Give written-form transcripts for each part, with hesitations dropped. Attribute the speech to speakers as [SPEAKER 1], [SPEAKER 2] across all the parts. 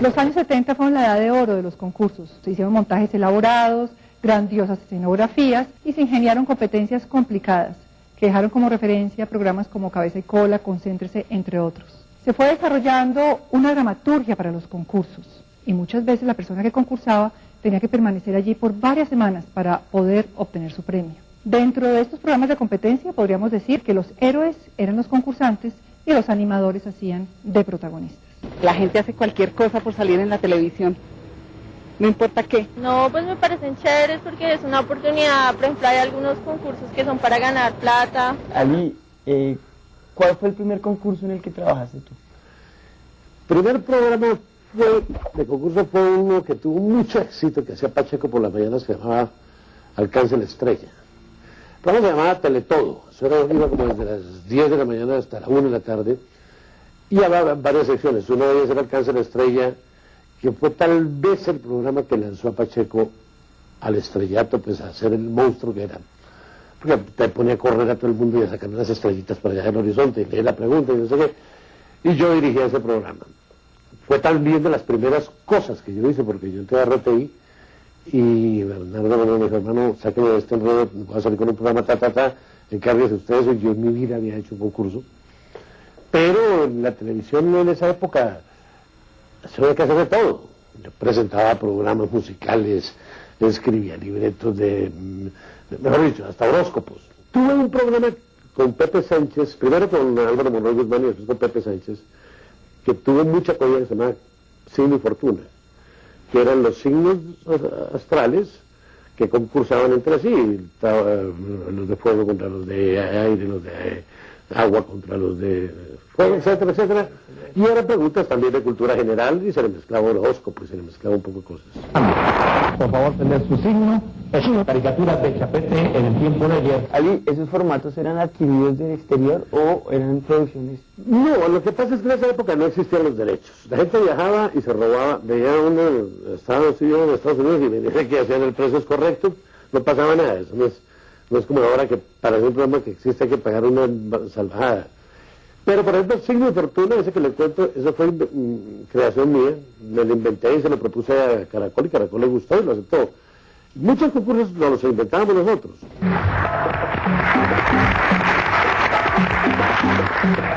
[SPEAKER 1] Los años 70 fueron la edad de oro de los concursos. Se hicieron montajes elaborados, grandiosas escenografías y se ingeniaron competencias complicadas que dejaron como referencia programas como Cabeza y Cola, Concéntrese, entre otros. Se fue desarrollando una dramaturgia para los concursos y muchas veces la persona que concursaba tenía que permanecer allí por varias semanas para poder obtener su premio. Dentro de estos programas de competencia podríamos decir que los héroes eran los concursantes y los animadores hacían de protagonistas.
[SPEAKER 2] La gente hace cualquier cosa por salir en la televisión, no importa qué.
[SPEAKER 3] No, pues me parecen chéveres porque es una oportunidad. Por ejemplo, hay algunos concursos que son para ganar plata.
[SPEAKER 4] Ali, ¿cuál fue el primer concurso en el que trabajaste tú?
[SPEAKER 5] Primer programa de concurso fue uno que tuvo mucho éxito, que hacía Pacheco por las mañanas, se llamaba Alcance la Estrella. El programa se llamaba Teletodo, eso iba como desde las 10 de la mañana hasta la 1 de la tarde, y había varias secciones. Una de ellas era Alcance la Estrella, que fue tal vez el programa que lanzó a Pacheco al estrellato, pues a ser el monstruo que era. Porque te ponía a correr a todo el mundo y a sacar unas estrellitas para allá del horizonte, y leer la pregunta y no sé qué. Y yo dirigía ese programa. Fue también de las primeras cosas que yo hice, porque yo entré a RTI y Bernardo me dijo, hermano, sáquenme de este enredo, voy a salir con un programa, encárguense ustedes, y yo en mi vida había hecho un concurso. Pero en la televisión en esa época se había que hacer de todo. Yo presentaba programas musicales, escribía libretos mejor dicho, hasta horóscopos. Tuve un programa con Pepe Sánchez, primero con Álvaro Monroy Guzmán y después con Pepe Sánchez, que tuvo mucha acogida, que se llamaba Signo y Fortuna, que eran los signos astrales que concursaban entre sí, los de fuego contra los de aire, los de agua contra los de fuego, etcétera, etcétera. Y eran preguntas también de cultura general y se le mezclaba horóscopo y se le mezclaba un poco de cosas.
[SPEAKER 6] Por favor, tener su signo. Es una caricatura de Chapete en el tiempo de ayer.
[SPEAKER 4] Ali, ¿esos formatos eran adquiridos del exterior o eran producciones?
[SPEAKER 5] No, lo que pasa es que en esa época no existían los derechos. La gente viajaba y se robaba, veía uno en Estados Unidos y me decía que hacían el precio correcto, no pasaba nada. Eso no es como ahora que para hacer un programa que existe hay que pagar una salvajada. Pero por ejemplo, Signo y Fortuna, ese que le cuento, eso fue creación mía, me lo inventé y se lo propuse a Caracol y Caracol le gustó y lo aceptó. Muchos concursos los inventábamos nosotros.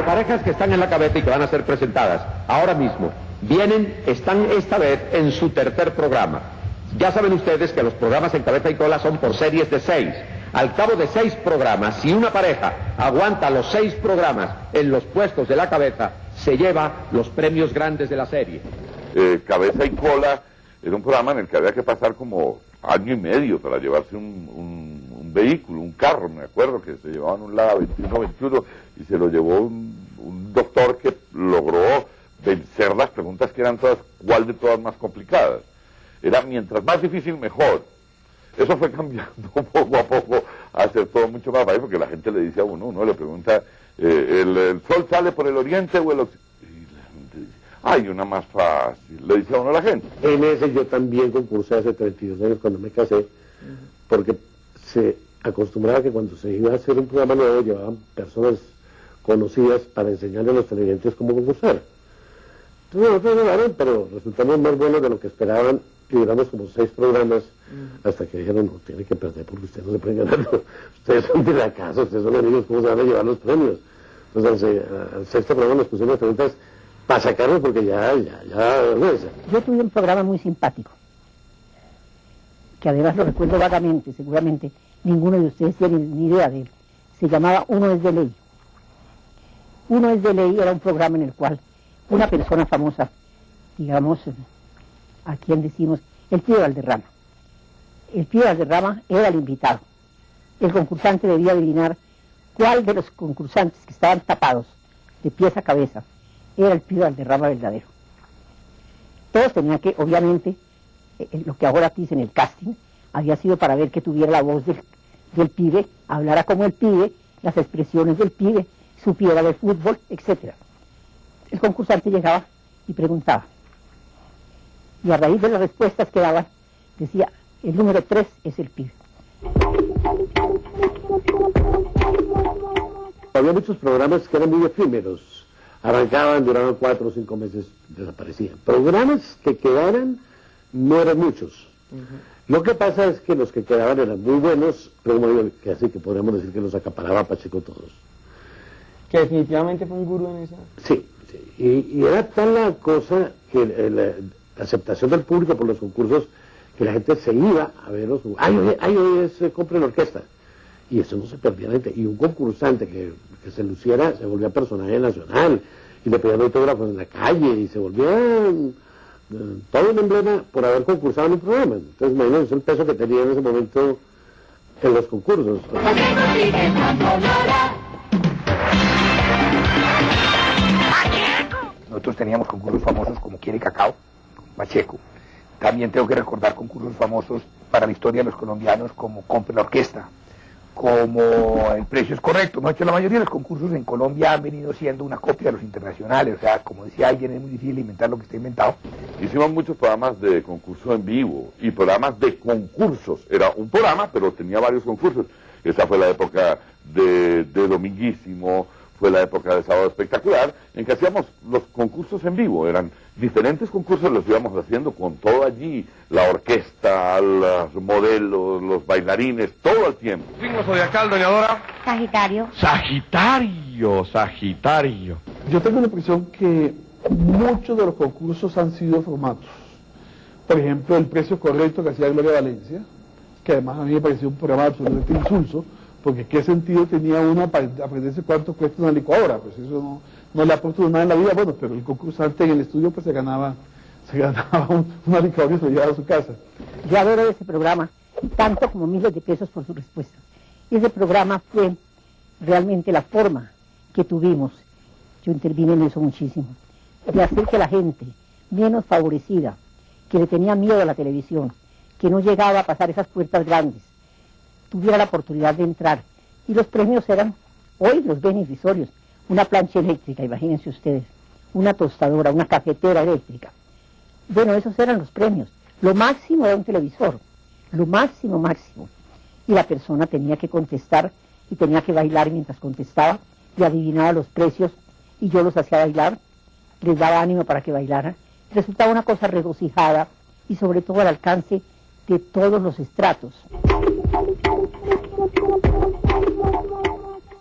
[SPEAKER 7] Parejas que están en la cabeza y que van a ser presentadas ahora mismo, están esta vez en su tercer programa. Ya saben ustedes que los programas en Cabeza y Cola son por series de 6. Al cabo de 6 programas, si una pareja aguanta los 6 programas en los puestos de la cabeza, se lleva los premios grandes de la serie.
[SPEAKER 8] Cabeza y Cola era un programa en el que había que pasar como año y medio para llevarse un vehículo, un carro. Me acuerdo que se llevaban un Lada 21 y se lo llevó un doctor que logró vencer las preguntas que eran todas, igual de todas más complicadas. Era mientras más difícil mejor. Eso fue cambiando poco a poco a hacer todo mucho más fácil, porque la gente le dice a uno le pregunta, ¿el sol sale por el oriente o el occidente? Y la gente dice, hay una más fácil, le dice a uno la gente.
[SPEAKER 5] En ese yo también concursé hace 32 años cuando me casé, porque se acostumbraba que cuando se iba a hacer un programa nuevo llevaban personas conocidas para enseñarle a los televidentes cómo concursar. Entonces nosotros llegaron, pero resultamos más buenos de lo que esperaban. Y duramos como 6 programas hasta que dijeron, no, tiene que perder porque ustedes no se pueden ganar. Ustedes son de la casa, ustedes son amigos, ¿cómo se van a llevar los premios? Entonces al sexto programa nos pusimos preguntas para sacarlos porque ya vergüenza.
[SPEAKER 9] Yo tuve un programa muy simpático, que además lo recuerdo vagamente, seguramente ninguno de ustedes tiene ni idea de él. Se llamaba Uno es de Ley. Uno es de Ley era un programa en el cual una persona famosa, digamos, a quien decimos, el Pío Valderrama. El Pío Valderrama era el invitado. El concursante debía adivinar cuál de los concursantes que estaban tapados de pies a cabeza era el Pío Valderrama verdadero. Todos tenían que, obviamente, lo que ahora dicen el casting, había sido para ver que tuviera la voz del pibe, hablara como el pibe, las expresiones del pibe, supiera de fútbol, etc. El concursante llegaba y preguntaba. Y a raíz de las respuestas que daban, decía, el número 3 es el pibe.
[SPEAKER 5] Había muchos programas que eran muy efímeros. arrancaban, duraban 4 o 5 meses, desaparecían. Programas que quedaran no eran muchos. Lo que pasa es que los que quedaban eran muy buenos, pero como digo, que así que podríamos decir que los acaparaba Pacheco todos.
[SPEAKER 4] Que definitivamente fue un gurú en esa...
[SPEAKER 5] Sí, sí. Y era tal la cosa que la aceptación del público por los concursos, que la gente se iba a verlos. Hoy compren orquesta. Y eso no se perdía la gente. Y un concursante que se luciera se volvía personaje nacional, y le pedían autógrafos en la calle, y se volvía todo un emblema por haber concursado en un programa. Entonces, imagínense el peso que tenía en ese momento en los concursos.
[SPEAKER 10] Nosotros teníamos concursos famosos como Quiere Cacao, Pacheco. También tengo que recordar concursos famosos para la historia de los colombianos como Compre la Orquesta, como El Precio es Correcto. La mayoría de los concursos en Colombia han venido siendo una copia de los internacionales. O sea, como decía alguien, es muy difícil inventar lo que está inventado.
[SPEAKER 8] Hicimos muchos programas de concurso en vivo y programas de concursos. Era un programa, pero tenía varios concursos. Esa fue la época de Dominguísimo, fue la época de Sábado Espectacular, en que hacíamos los concursos en vivo. Eran diferentes concursos, los íbamos haciendo con todo allí, la orquesta, los modelos, los bailarines, todo el tiempo.
[SPEAKER 7] Signo zodiacal, doña Dora.
[SPEAKER 11] Sagitario.
[SPEAKER 7] Sagitario.
[SPEAKER 12] Yo tengo la impresión que muchos de los concursos han sido formatos. Por ejemplo, El Precio Correcto que hacía Gloria Valencia, que además a mí me pareció un programa absolutamente insulso, porque qué sentido tenía uno aprenderse cuánto cuesta una licuadora. Pues eso no le aportó nada en la vida. Bueno, pero el concursante en el estudio pues se ganaba una licuadora y se lo llevaba a su casa.
[SPEAKER 9] Yo adoro ese programa, tanto como miles de pesos por su respuesta. Y ese programa fue realmente la forma que tuvimos, yo intervine en eso muchísimo, de hacer que la gente menos favorecida, que le tenía miedo a la televisión, que no llegaba a pasar esas puertas grandes, tuviera la oportunidad de entrar. Y los premios eran, hoy los ven irrisorios, una plancha eléctrica, imagínense ustedes, una tostadora, una cafetera eléctrica. Bueno, esos eran los premios. Lo máximo era un televisor, lo máximo. Y la persona tenía que contestar y tenía que bailar mientras contestaba, y adivinaba los precios, y yo los hacía bailar, les daba ánimo para que bailaran. Resultaba una cosa regocijada y sobre todo al alcance de todos los estratos.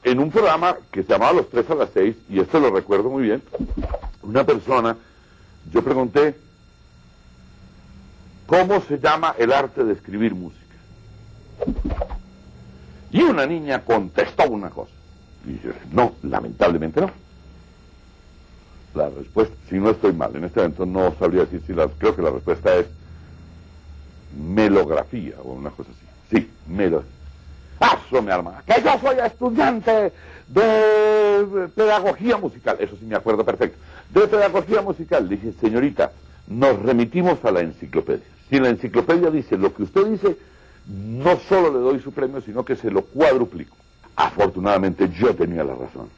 [SPEAKER 8] En un programa que se llamaba Los 3 a las 6, y esto lo recuerdo muy bien, una persona, yo pregunté, ¿cómo se llama el arte de escribir música? Y una niña contestó una cosa. Y yo, no, lamentablemente no. La respuesta, si no estoy mal, en este momento no sabría decir si creo que la respuesta es melografía o una cosa así. Sí, Paso, mi hermana, que yo soy estudiante de pedagogía musical. Eso sí me acuerdo perfecto. De pedagogía musical. Dije, señorita, nos remitimos a la enciclopedia. Si la enciclopedia dice lo que usted dice, no solo le doy su premio, sino que se lo cuadruplico. Afortunadamente yo tenía la razón,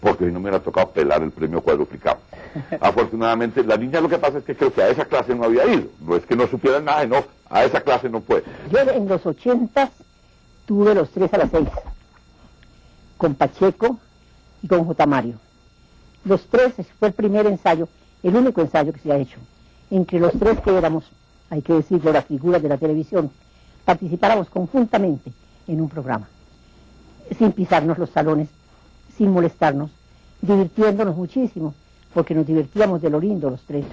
[SPEAKER 8] porque hoy no me hubiera tocado pelar el premio cuadruplicado. Afortunadamente, la niña, lo que pasa es que creo que a esa clase no había ido. No es que no supiera nada, no, a esa clase no fue.
[SPEAKER 9] Yo en los 80 tuve Los 3 a las 6, con Pacheco y con J. Mario. Los 3 fue el primer ensayo, el único ensayo que se ha hecho. Entre los 3 que éramos, hay que decirlo, las figuras de la televisión, participáramos conjuntamente en un programa, sin pisarnos los talones, sin molestarnos, divirtiéndonos muchísimo, porque nos divertíamos de lo lindo los 3.